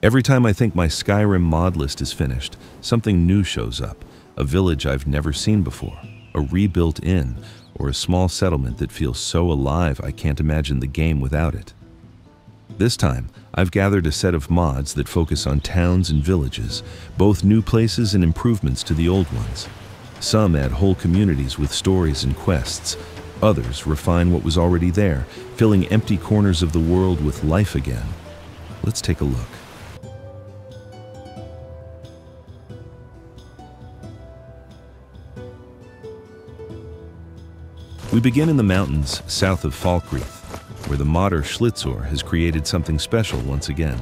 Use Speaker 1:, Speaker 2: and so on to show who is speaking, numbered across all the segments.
Speaker 1: Every time I think my Skyrim mod list is finished, something new shows up. A village I've never seen before, a rebuilt inn, or a small settlement that feels so alive I can't imagine the game without it. This time, I've gathered a set of mods that focus on towns and villages, both new places and improvements to the old ones. Some add whole communities with stories and quests. Others refine what was already there, filling empty corners of the world with life again. Let's take a look. We begin in the mountains south of Falkhurst, where the modder Schlitzohr has created something special once again,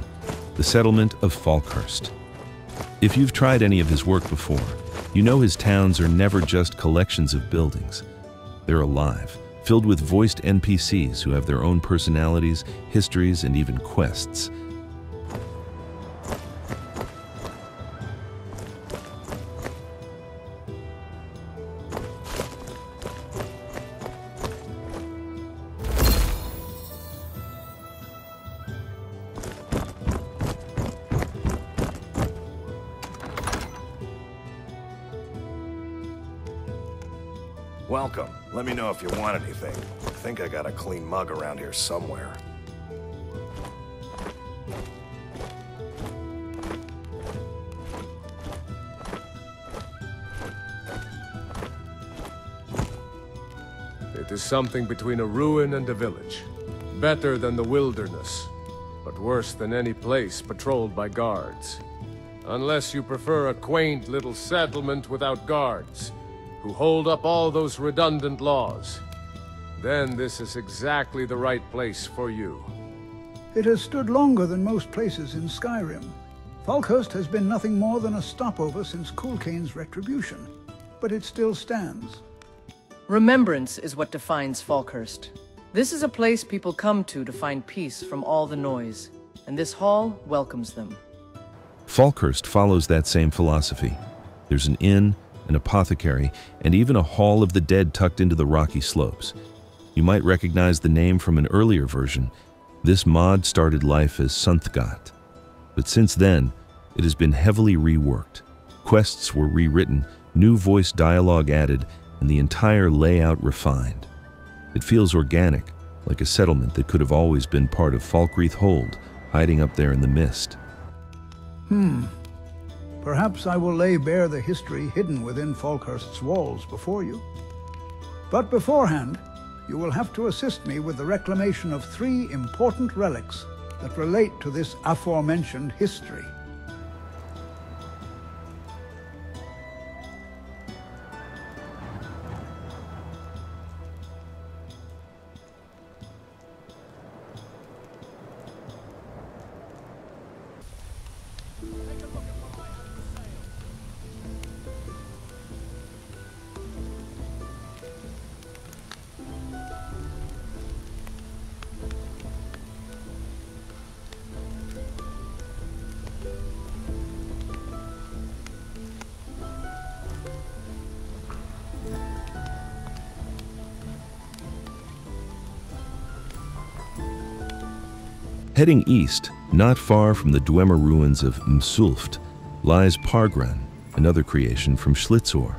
Speaker 1: the settlement of Falkhurst. If you've tried any of his work before, you know his towns are never just collections of buildings. They're alive, filled with voiced NPCs who have their own personalities, histories, and even quests.
Speaker 2: Welcome. Let me know if you want anything. I think I got a clean mug around here somewhere.
Speaker 3: It is something between a ruin and a village. Better than the wilderness, but worse than any place patrolled by guards. Unless you prefer a quaint little settlement without guards, who hold up all those redundant laws. Then this is exactly the right place for you.
Speaker 4: It has stood longer than most places in Skyrim. Falkhurst has been nothing more than a stopover since Kulkain's retribution, but it still stands.
Speaker 5: Remembrance is what defines Falkhurst. This is a place people come to find peace from all the noise, and this hall welcomes them.
Speaker 1: Falkhurst follows that same philosophy. There's an inn, an apothecary, and even a Hall of the Dead tucked into the rocky slopes. You might recognize the name from an earlier version. This mod started life as Sunthgat, but since then, it has been heavily reworked. Quests were rewritten, new voice dialogue added, and the entire layout refined. It feels organic, like a settlement that could have always been part of Falkreath Hold, hiding up there in the mist.
Speaker 4: Perhaps I will lay bare the history hidden within Falkhurst's walls before you. But beforehand, you will have to assist me with the reclamation of 3 important relics that relate to this aforementioned history.
Speaker 1: Heading east, not far from the Dwemer ruins of Msulft, lies Pargran, another creation from Schlitzohr.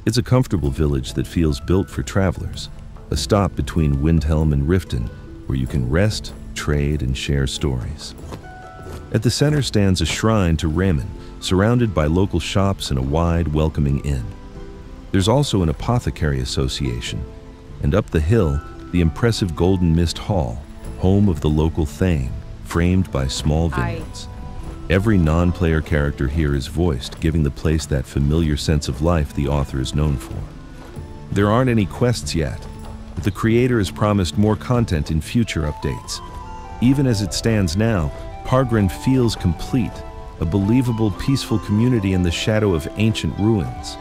Speaker 1: It's a comfortable village that feels built for travelers, a stop between Windhelm and Riften, where you can rest, trade, and share stories. At the center stands a shrine to Raymond, surrounded by local shops and a wide, welcoming inn. There's also an apothecary association, and up the hill, the impressive Golden Mist Hall, home of the local Thane, framed by small vineyards. Every non-player character here is voiced, giving the place that familiar sense of life the author is known for. There aren't any quests yet, but the creator has promised more content in future updates. Even as it stands now, Pargran feels complete, a believable, peaceful community in the shadow of ancient ruins.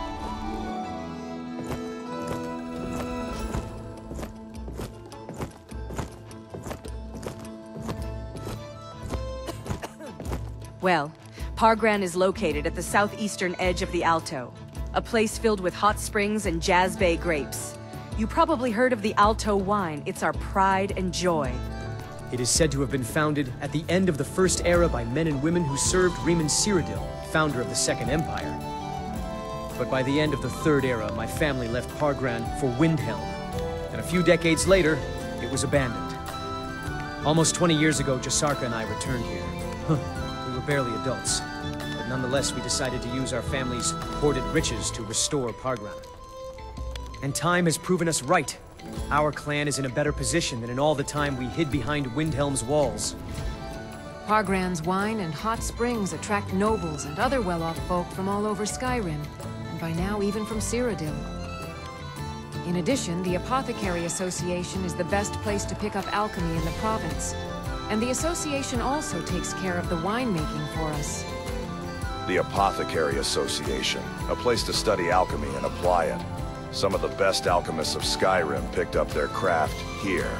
Speaker 6: Well, Pargran is located at the southeastern edge of the Alto, a place filled with hot springs and Jazz Bay grapes. You probably heard of the Alto wine. It's our pride and joy.
Speaker 7: It is said to have been founded at the end of the First Era by men and women who served Riemann Cyrodiil, founder of the Second Empire. But by the end of the Third Era, my family left Pargran for Windhelm, and a few decades later, it was abandoned. Almost 20 years ago, Jasarka and I returned here. We were barely adults, but nonetheless we decided to use our family's hoarded riches to restore Pargran. And time has proven us right. Our clan is in a better position than in all the time we hid behind Windhelm's walls.
Speaker 8: Pargran's wine and hot springs attract nobles and other well-off folk from all over Skyrim, and by now even from Cyrodiil. In addition, the Apothecary Association is the best place to pick up alchemy in the province. And the association also takes care of the winemaking for us.
Speaker 2: The Apothecary Association, a place to study alchemy and apply it. Some of the best alchemists of Skyrim picked up their craft here.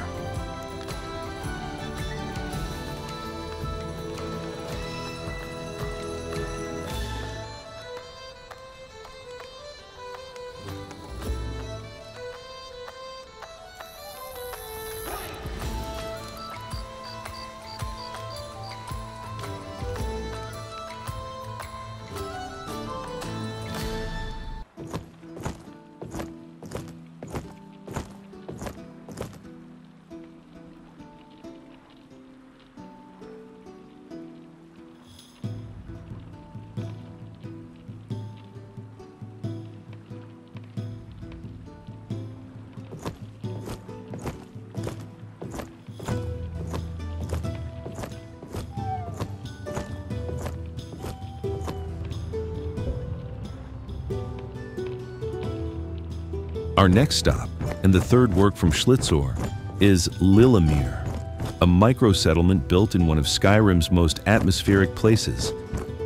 Speaker 1: Our next stop, and the third work from Schlitzohr, is Lillemyr, a micro-settlement built in one of Skyrim's most atmospheric places,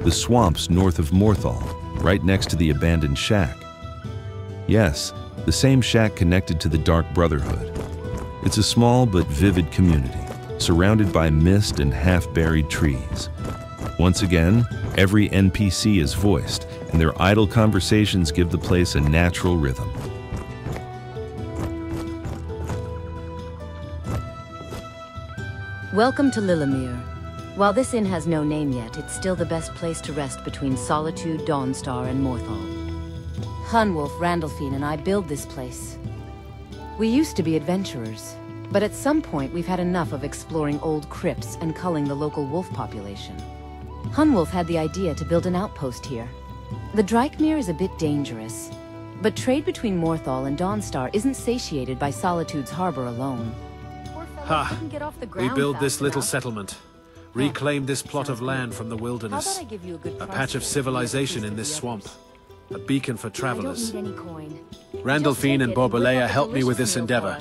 Speaker 1: the swamps north of Morthal, right next to the abandoned shack. Yes, the same shack connected to the Dark Brotherhood. It's a small but vivid community, surrounded by mist and half-buried trees. Once again, every NPC is voiced, and their idle conversations give the place a natural rhythm.
Speaker 9: Welcome to Lillemyr. While this inn has no name yet, it's still the best place to rest between Solitude, Dawnstar, and Morthal. Hunwolf, Randolphine, and I build this place. We used to be adventurers, but at some point we've had enough of exploring old crypts and culling the local wolf population. Hunwolf had the idea to build an outpost here. The Drakmere is a bit dangerous, but trade between Morthal and Dawnstar isn't satiated by Solitude's harbor alone.
Speaker 10: Ha! We build this little settlement. Reclaim this plot of land from the wilderness. A patch of civilization in this swamp. A beacon for travelers. Randolphine and Borbolea helped me with this endeavor.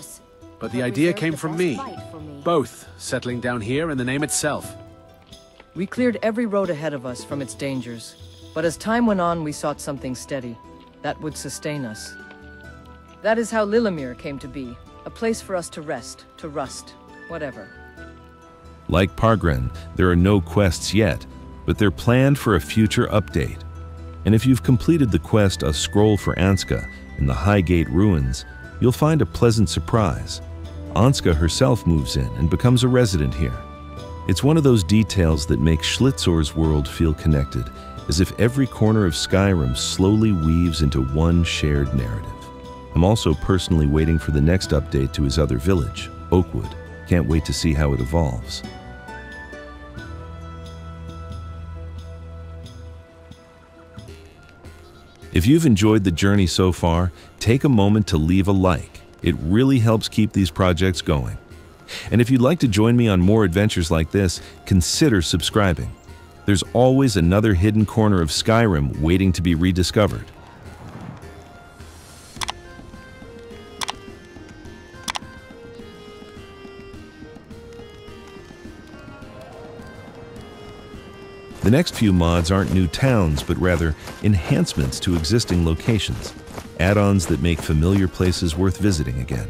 Speaker 10: But the idea came from me. Both settling down here in the name itself.
Speaker 5: We cleared every road ahead of us from its dangers. But as time went on, we sought something steady that would sustain us. That is how Lillemyr came to be. A place for us to rest, to rust, whatever.
Speaker 1: Like Pargran, there are no quests yet, but they're planned for a future update. And if you've completed the quest A Scroll for Anska in the Highgate Ruins, you'll find a pleasant surprise. Anska herself moves in and becomes a resident here. It's one of those details that make Schlitzohr's world feel connected, as if every corner of Skyrim slowly weaves into one shared narrative. I'm also personally waiting for the next update to his other village, Oakwood. Can't wait to see how it evolves. If you've enjoyed the journey so far, take a moment to leave a like. It really helps keep these projects going. And if you'd like to join me on more adventures like this, consider subscribing. There's always another hidden corner of Skyrim waiting to be rediscovered. The next few mods aren't new towns, but rather enhancements to existing locations, add-ons that make familiar places worth visiting again.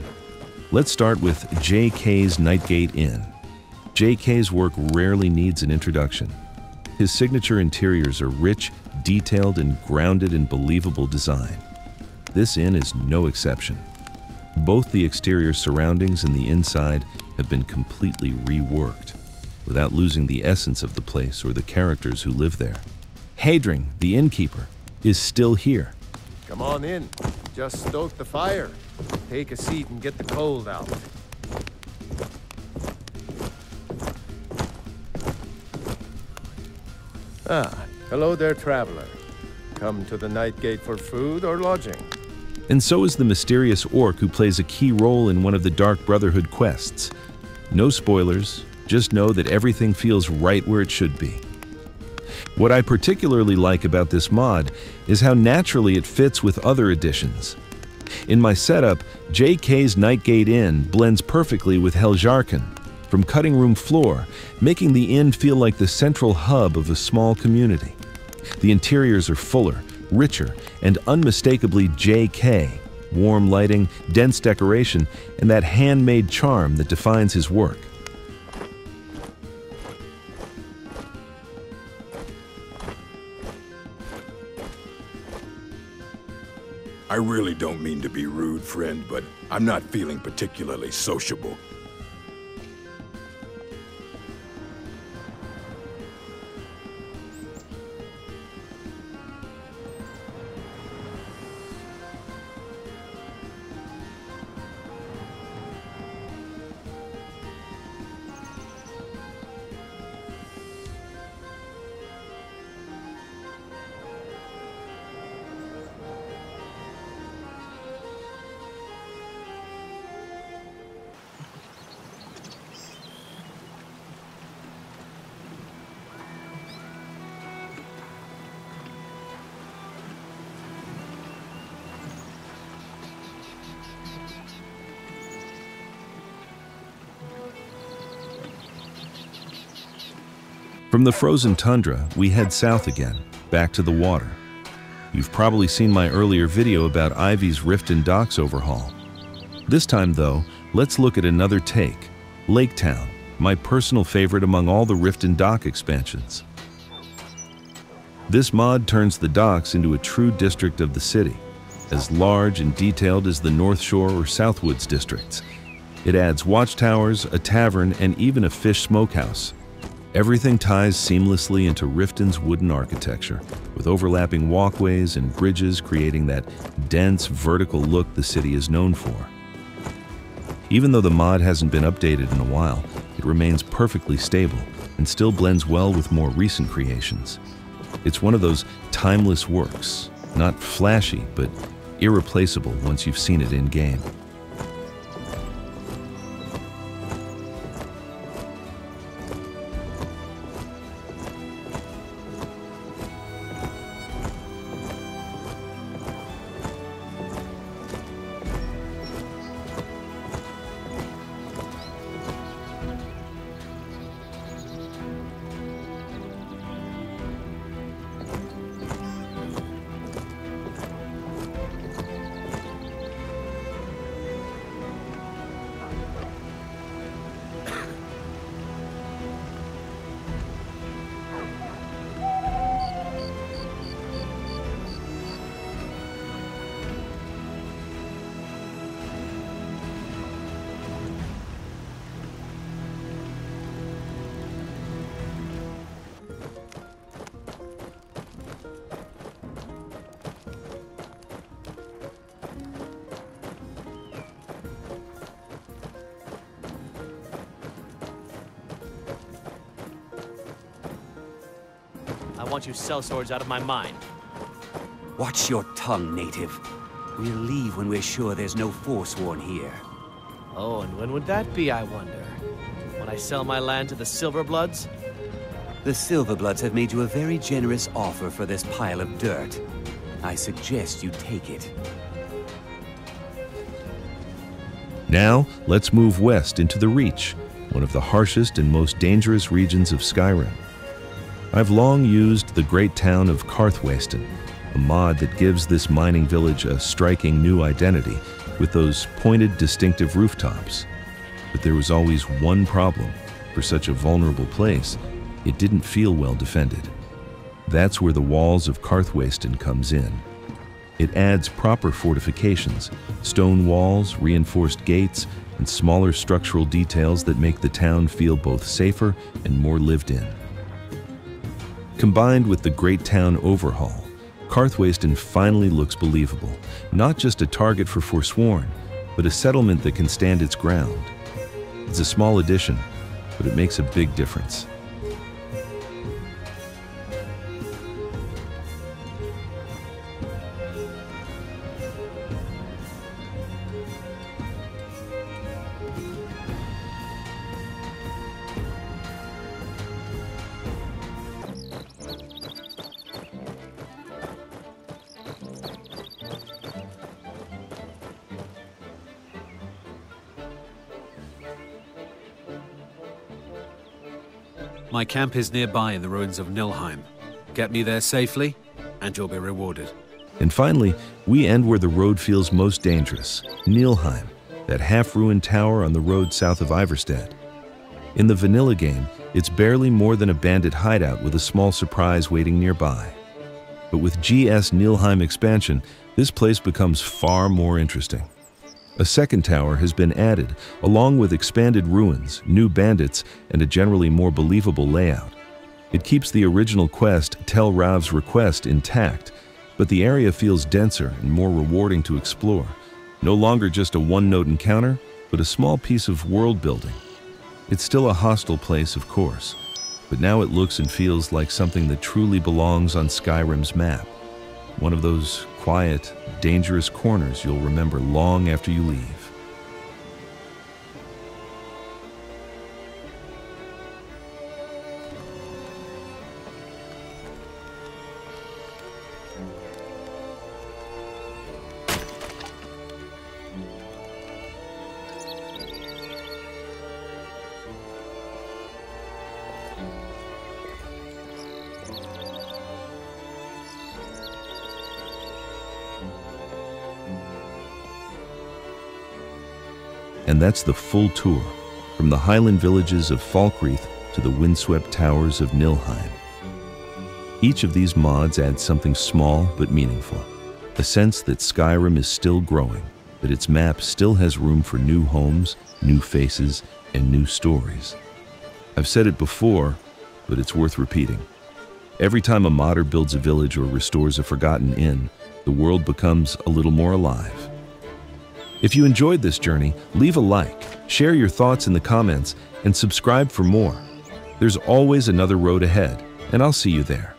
Speaker 1: Let's start with JK's Nightgate Inn. JK's work rarely needs an introduction. His signature interiors are rich, detailed, and grounded in believable design. This inn is no exception. Both the exterior surroundings and the inside have been completely reworked, without losing the essence of the place or the characters who live there. Hadring, the innkeeper, is still here.
Speaker 3: Come on in. Just stoke the fire. Take a seat and get the cold out. Ah, hello there, traveler. Come to the Nightgate for food or lodging?
Speaker 1: And so is the mysterious orc who plays a key role in one of the Dark Brotherhood quests. No spoilers, just know that everything feels right where it should be. What I particularly like about this mod is how naturally it fits with other additions. In my setup, JK's Nightgate Inn blends perfectly with Heljarken, from cutting room floor, making the inn feel like the central hub of a small community. The interiors are fuller, richer, and unmistakably JK. Warm lighting, dense decoration, and that handmade charm that defines his work.
Speaker 11: I really don't mean to be rude, friend, but I'm not feeling particularly sociable.
Speaker 1: From the frozen tundra, we head south again, back to the water. You've probably seen my earlier video about Ivy's Riften Docks overhaul. This time, though, let's look at another take, Laketown, my personal favorite among all the Riften Dock expansions. This mod turns the docks into a true district of the city, as large and detailed as the North Shore or Southwoods districts. It adds watchtowers, a tavern, and even a fish smokehouse. Everything ties seamlessly into Riften's wooden architecture, with overlapping walkways and bridges creating that dense, vertical look the city is known for. Even though the mod hasn't been updated in a while, it remains perfectly stable and still blends well with more recent creations. It's one of those timeless works, not flashy, but irreplaceable once you've seen it in-game.
Speaker 12: I want you sellswords out of my mind.
Speaker 13: Watch your tongue, native. We'll leave when we're sure there's no Forsworn here.
Speaker 12: Oh, and when would that be, I wonder? When I sell my land to the Silverbloods?
Speaker 13: The Silverbloods have made you a very generous offer for this pile of dirt. I suggest you take it.
Speaker 1: Now, let's move west into the Reach, one of the harshest and most dangerous regions of Skyrim. I've long used the great town of Karthwasten, a mod that gives this mining village a striking new identity with those pointed, distinctive rooftops. But there was always one problem. For such a vulnerable place, it didn't feel well defended. That's where the Walls of Karthwasten comes in. It adds proper fortifications, stone walls, reinforced gates, and smaller structural details that make the town feel both safer and more lived in. Combined with the great town overhaul, Karthwasten finally looks believable, not just a target for Forsworn, but a settlement that can stand its ground. It's a small addition, but it makes a big difference.
Speaker 10: My camp is nearby in the ruins of Nilheim. Get me there safely, and you'll be rewarded.
Speaker 1: And finally, we end where the road feels most dangerous, Nilheim, that half-ruined tower on the road south of Iverstead. In the vanilla game, it's barely more than a bandit hideout with a small surprise waiting nearby. But with GS Nilheim Expansion, this place becomes far more interesting. A second tower has been added, along with expanded ruins, new bandits, and a generally more believable layout. It keeps the original quest, Tell Rav's Request, intact, but the area feels denser and more rewarding to explore. No longer just a one-note encounter, but a small piece of world building. It's still a hostile place, of course, but now it looks and feels like something that truly belongs on Skyrim's map. One of those quiet, dangerous corners you'll remember long after you leave. And that's the full tour, from the Highland villages of Falkhurst to the windswept towers of Nilheim. Each of these mods adds something small but meaningful, a sense that Skyrim is still growing, that its map still has room for new homes, new faces, and new stories. I've said it before, but it's worth repeating. Every time a modder builds a village or restores a forgotten inn, the world becomes a little more alive. If you enjoyed this journey, leave a like, share your thoughts in the comments, and subscribe for more. There's always another road ahead, and I'll see you there.